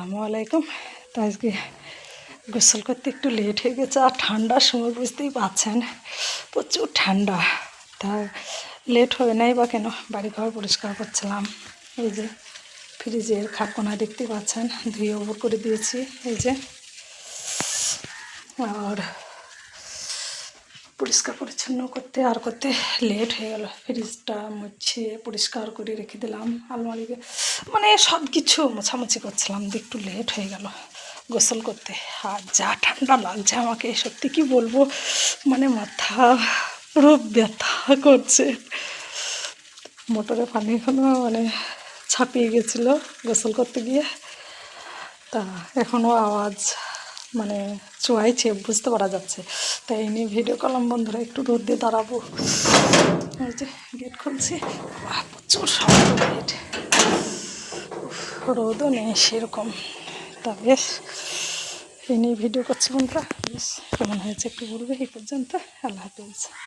আসসালামু আলাইকুম। তো আজকে গোসল করতে একটু লেট হয়ে গেছে, আর ঠান্ডার সময় বুঝতেই পারছেন প্রচুর ঠান্ডা। তা লেট হবে নাই বা কেন, বাড়িঘর পরিষ্কার করছিলাম। এই যে ফ্রিজের খাটকোনা দেখতে পাচ্ছেন, ধুয়ে ওপর করে দিয়েছি। এই যে আর পরিষ্কার পরিচ্ছন্ন করতে লেট হয়ে গেল। ফ্রিজটা মুছিয়ে পরিষ্কার করে রেখে দিলাম, আলমারিকে মানে সব কিছু মোছামুছি করছিলাম, একটু লেট হয়ে গেল গোসল করতে। আর যা ঠান্ডা লাগছে আমাকে, সত্যি কি বলবো, মানে মাথা পুরো ব্যথা করছে। মোটরে পানি এখনো মানে ছাপিয়ে গেছিলো গোসল করতে গিয়ে, তা এখনও আওয়াজ মানে চুয়াইছে, বুঝতে পারা যাচ্ছে। তাই এই নিয়ে ভিডিও করলাম। বন্ধুরা একটু রোদ দিয়ে দাঁড়াবো, এই যে গেট খুলছি, প্রচুর শব্দ গেট, রোদও নেই সেরকম। তা বেশ এই নিয়ে ভিডিও করছি বন্ধুরা। বেশ কেমন হয়েছে একটু বলবে। এই পর্যন্ত, আল্লাহ হাফেজ।